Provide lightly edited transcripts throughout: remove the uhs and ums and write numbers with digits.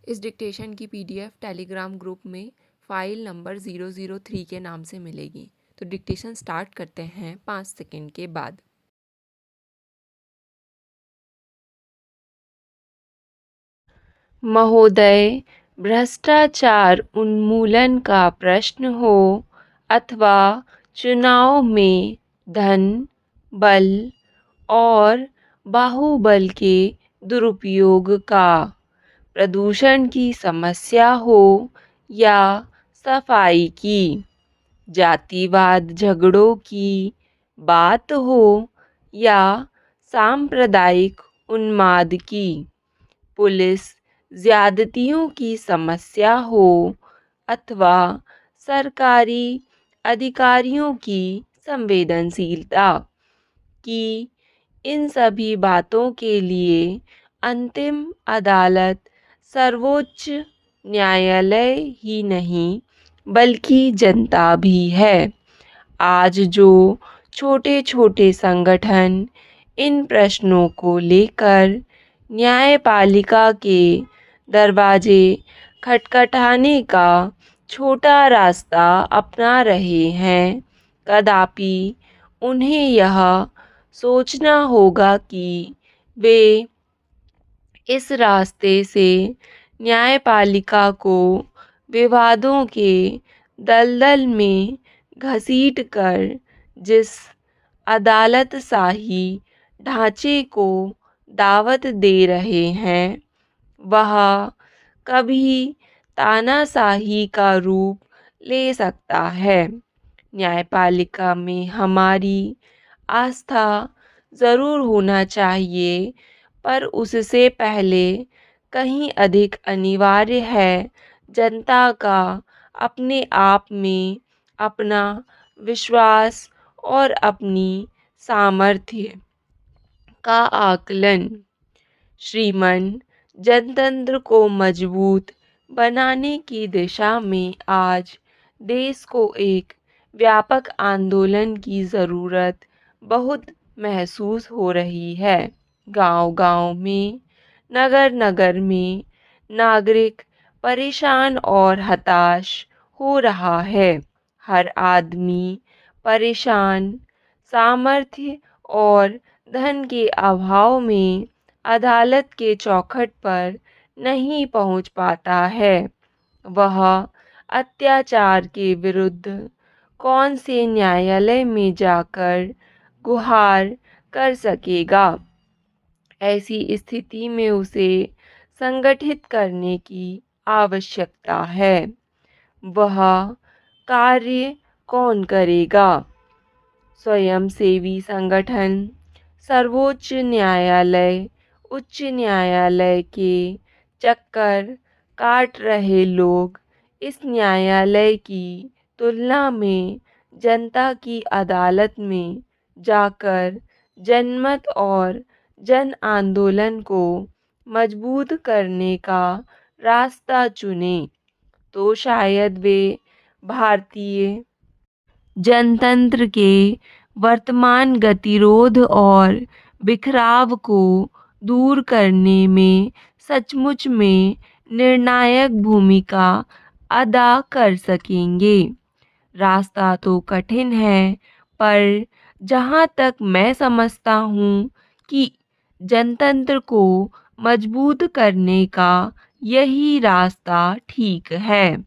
इस डिक्टेशन की PDF Telegram group में फ़ाइल नंबर 003 के नाम से मिलेगी। तो डिक्टेशन स्टार्ट करते हैं 5 सेकंड के बाद। महोदय, भ्रष्टाचार उन्मूलन का प्रश्न हो अथवा चुनाव में धन, बल और बाहुबल के दुरुपयोग का, प्रदूषण की समस्या हो या सफाई की, जातिवाद झगड़ों की बात हो या सांप्रदायिक उन्माद की, पुलिस ज्यादतियों की समस्या हो अथवा सरकारी अधिकारियों की संवेदनशीलता की, इन सभी बातों के लिए अंतिम अदालत सर्वोच्च न्यायालय ही नहीं बल्कि जनता भी है। आज जो छोटे छोटे संगठन इन प्रश्नों को लेकर न्यायपालिका के दरवाजे खटखटाने का छोटा रास्ता अपना रहे हैं, कदापि उन्हें यह सोचना होगा कि वे इस रास्ते से न्यायपालिका को विवादों के दलदल में घसीटकर जिस अदालतशाही ढांचे को दावत दे रहे हैं, वह कभी तानाशाही का रूप ले सकता है। न्यायपालिका में हमारी आस्था ज़रूर होना चाहिए, पर उससे पहले कहीं अधिक अनिवार्य है जनता का अपने आप में अपना विश्वास और अपनी सामर्थ्य का आकलन। श्रीमान, जनतंत्र को मजबूत बनाने की दिशा में आज देश को एक व्यापक आंदोलन की ज़रूरत बहुत महसूस हो रही है। गांव-गांव में, नगर-नगर में नागरिक परेशान और हताश हो रहा है। हर आदमी परेशान, सामर्थ्य और धन के अभाव में अदालत के चौखट पर नहीं पहुंच पाता है। वह अत्याचार के विरुद्ध कौन से न्यायालय में जाकर गुहार कर सकेगा? ऐसी स्थिति में उसे संगठित करने की आवश्यकता है। वह कार्य कौन करेगा? स्वयंसेवी संगठन, सर्वोच्च न्यायालय, उच्च न्यायालय के चक्कर काट रहे लोग इस न्यायालय की तुलना में जनता की अदालत में जाकर जनमत और जन आंदोलन को मजबूत करने का रास्ता चुने, तो शायद वे भारतीय जनतंत्र के वर्तमान गतिरोध और बिखराव को दूर करने में सचमुच में निर्णायक भूमिका अदा कर सकेंगे। रास्ता तो कठिन है, पर जहाँ तक मैं समझता हूँ कि जनतंत्र को मजबूत करने का यही रास्ता ठीक है।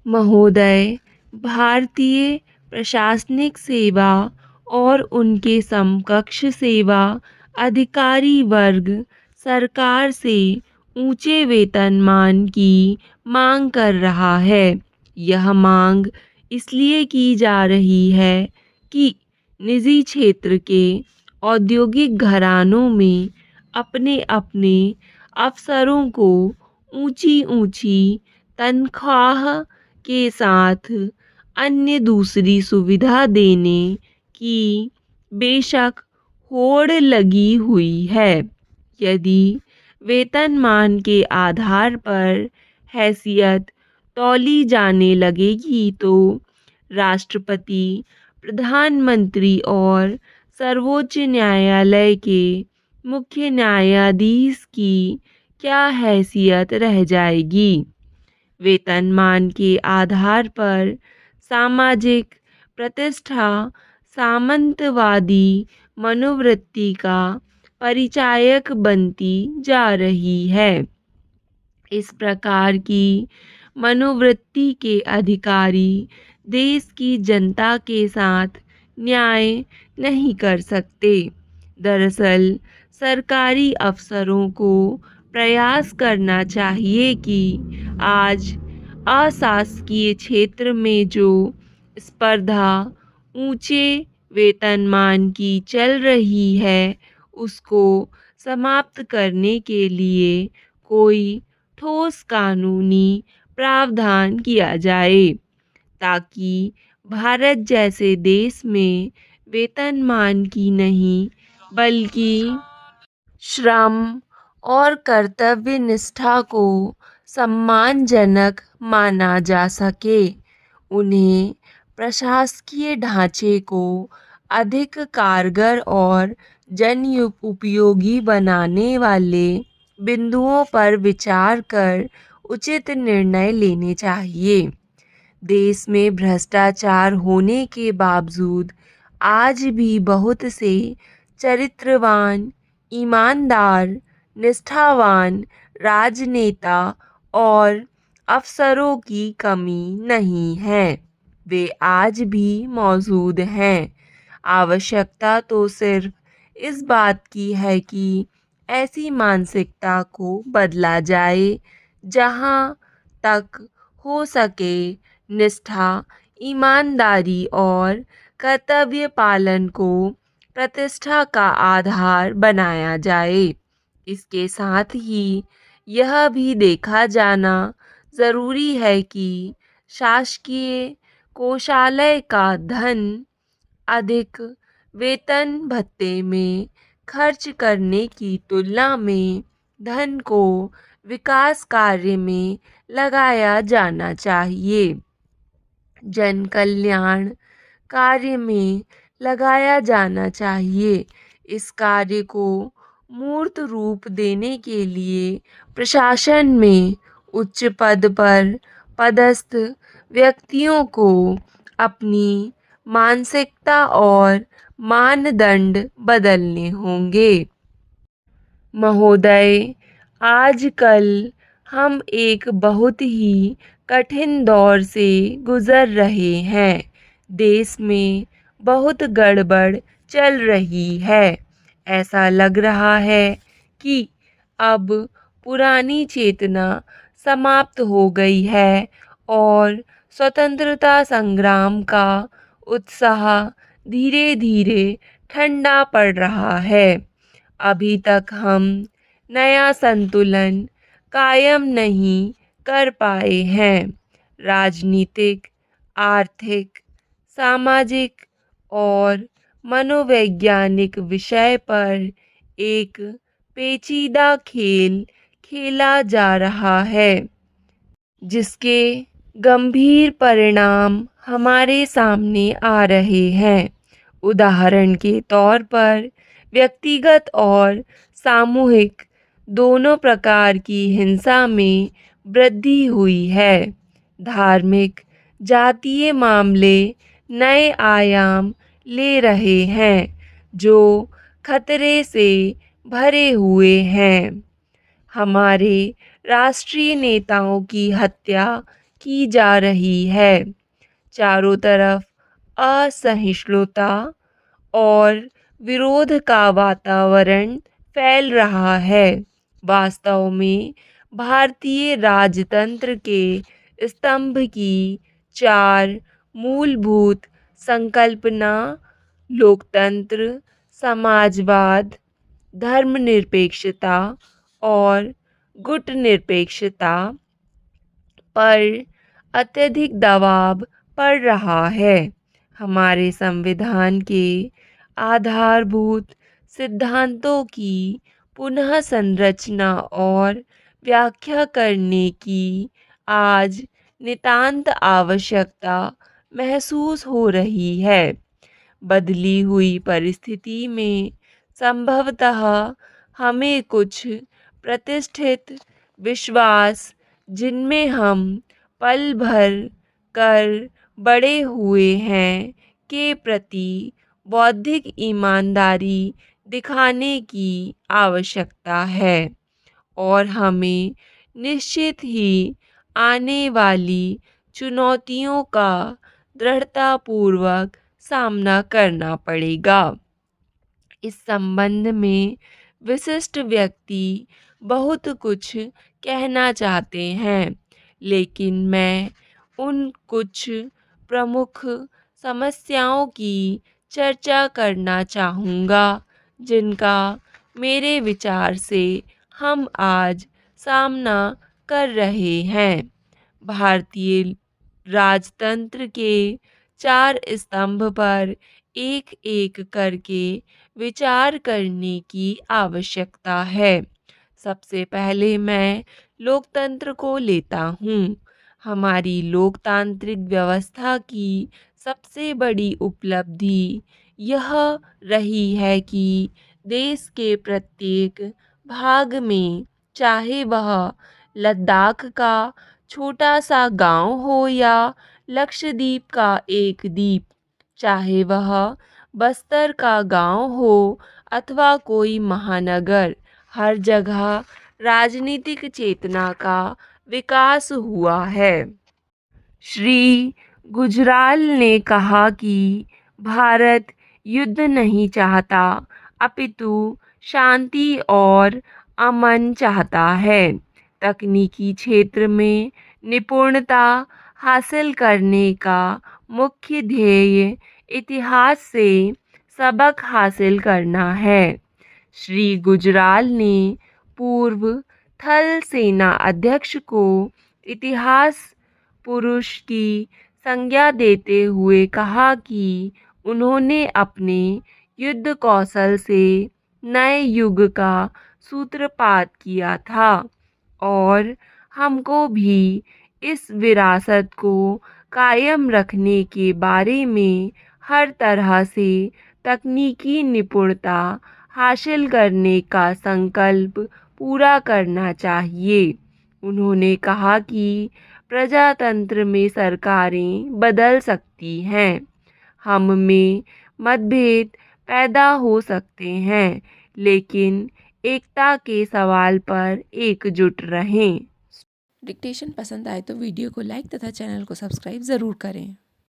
महोदय, भारतीय प्रशासनिक सेवा और उनके समकक्ष सेवा अधिकारी वर्ग सरकार से ऊंचे वेतनमान की मांग कर रहा है। यह मांग इसलिए की जा रही है कि निजी क्षेत्र के औद्योगिक घरानों में अपने अपने अफसरों को ऊंची ऊंची तनख्वाह के साथ अन्य दूसरी सुविधा देने की बेशक होड़ लगी हुई है। यदि वेतनमान के आधार पर हैसियत तौली जाने लगेगी, तो राष्ट्रपति, प्रधानमंत्री और सर्वोच्च न्यायालय के मुख्य न्यायाधीश की क्या हैसियत रह जाएगी। वेतनमान के आधार पर सामाजिक प्रतिष्ठा सामंतवादी मनोवृत्ति का परिचायक बनती जा रही है। इस प्रकार की मनोवृत्ति के अधिकारी देश की जनता के साथ न्याय नहीं कर सकते। दरअसल सरकारी अफसरों को प्रयास करना चाहिए कि आज अशासकीय क्षेत्र में जो स्पर्धा ऊंचे वेतनमान की चल रही है उसको समाप्त करने के लिए कोई ठोस कानूनी प्रावधान किया जाए ताकि भारत जैसे देश में वेतनमान की नहीं बल्कि श्रम और कर्तव्य निष्ठा को सम्मानजनक माना जा सके। उन्हें प्रशासकीय ढांचे को अधिक कारगर और जन उपयोगी बनाने वाले बिंदुओं पर विचार कर उचित निर्णय लेने चाहिए। देश में भ्रष्टाचार होने के बावजूद आज भी बहुत से चरित्रवान, ईमानदार, निष्ठावान राजनेता और अफसरों की कमी नहीं है। वे आज भी मौजूद हैं। आवश्यकता तो सिर्फ इस बात की है कि ऐसी मानसिकता को बदला जाए जहां तक हो सके निष्ठा, ईमानदारी और कर्तव्य पालन को प्रतिष्ठा का आधार बनाया जाए। इसके साथ ही यह भी देखा जाना ज़रूरी है कि शासकीय कोषालय का धन अधिक वेतन भत्ते में खर्च करने की तुलना में धन को विकास कार्य में लगाया जाना चाहिए। जन कल्याण कार्य में लगाया जाना चाहिए। इस कार्य को मूर्त रूप देने के लिए प्रशासन में उच्च पद पर पदस्थ व्यक्तियों को अपनी मानसिकता और मानदंड बदलने होंगे। महोदय, आजकल हम एक बहुत ही कठिन दौर से गुजर रहे हैं। देश में बहुत गड़बड़ चल रही है। ऐसा लग रहा है कि अब पुरानी चेतना समाप्त हो गई है और स्वतंत्रता संग्राम का उत्साह धीरे धीरे ठंडा पड़ रहा है। अभी तक हम नया संतुलन कायम नहीं कर पाए हैं। राजनीतिक, आर्थिक, सामाजिक और मनोवैज्ञानिक विषय पर एक पेचीदा खेल खेला जा रहा है जिसके गंभीर परिणाम हमारे सामने आ रहे हैं। उदाहरण के तौर पर व्यक्तिगत और सामूहिक दोनों प्रकार की हिंसा में वृद्धि हुई है। धार्मिक, जातीय मामले नए आयाम ले रहे हैं जो खतरे से भरे हुए हैं। हमारे राष्ट्रीय नेताओं की हत्या की जा रही है। चारों तरफ असहिष्णुता और विरोध का वातावरण फैल रहा है। वास्तव में भारतीय राजतंत्र के स्तंभ की चार मूलभूत संकल्पना लोकतंत्र, समाजवाद, धर्मनिरपेक्षता और गुटनिरपेक्षता पर अत्यधिक दबाव पड़ रहा है। हमारे संविधान के आधारभूत सिद्धांतों की पुनः संरचना और व्याख्या करने की आज नितांत आवश्यकता महसूस हो रही है। बदली हुई परिस्थिति में संभवतः हमें कुछ प्रतिष्ठित विश्वास जिनमें हम पल भर कर बड़े हुए हैं के प्रति बौद्धिक ईमानदारी दिखाने की आवश्यकता है और हमें निश्चित ही आने वाली चुनौतियों का दृढ़तापूर्वक सामना करना पड़ेगा। इस संबंध में विशिष्ट व्यक्ति बहुत कुछ कहना चाहते हैं, लेकिन मैं उन कुछ प्रमुख समस्याओं की चर्चा करना चाहूँगा जिनका मेरे विचार से हम आज सामना कर रहे हैं। भारतीय राजतंत्र के 4 स्तंभ पर एक एक करके विचार करने की आवश्यकता है। सबसे पहले मैं लोकतंत्र को लेता हूँ। हमारी लोकतांत्रिक व्यवस्था की सबसे बड़ी उपलब्धि यह रही है कि देश के प्रत्येक भाग में, चाहे वह लद्दाख का छोटा सा गांव हो या लक्षद्वीप का एक द्वीप, चाहे वह बस्तर का गांव हो अथवा कोई महानगर, हर जगह राजनीतिक चेतना का विकास हुआ है। श्री गुजराल ने कहा कि भारत युद्ध नहीं चाहता, अपितु शांति और अमन चाहता है। तकनीकी क्षेत्र में निपुणता हासिल करने का मुख्य ध्येय इतिहास से सबक हासिल करना है। श्री गुजराल ने पूर्व थल सेना अध्यक्ष को इतिहास पुरुष की संज्ञा देते हुए कहा कि उन्होंने अपने युद्ध कौशल से नए युग का सूत्रपात किया था और हमको भी इस विरासत को कायम रखने के बारे में हर तरह से तकनीकी निपुणता हासिल करने का संकल्प पूरा करना चाहिए। उन्होंने कहा कि प्रजातंत्र में सरकारें बदल सकती हैं, हम में मतभेद पैदा हो सकते हैं, लेकिन एकता के सवाल पर एकजुट रहें। डिक्टेशन पसंद आए तो वीडियो को लाइक तथा चैनल को सब्सक्राइब ज़रूर करें।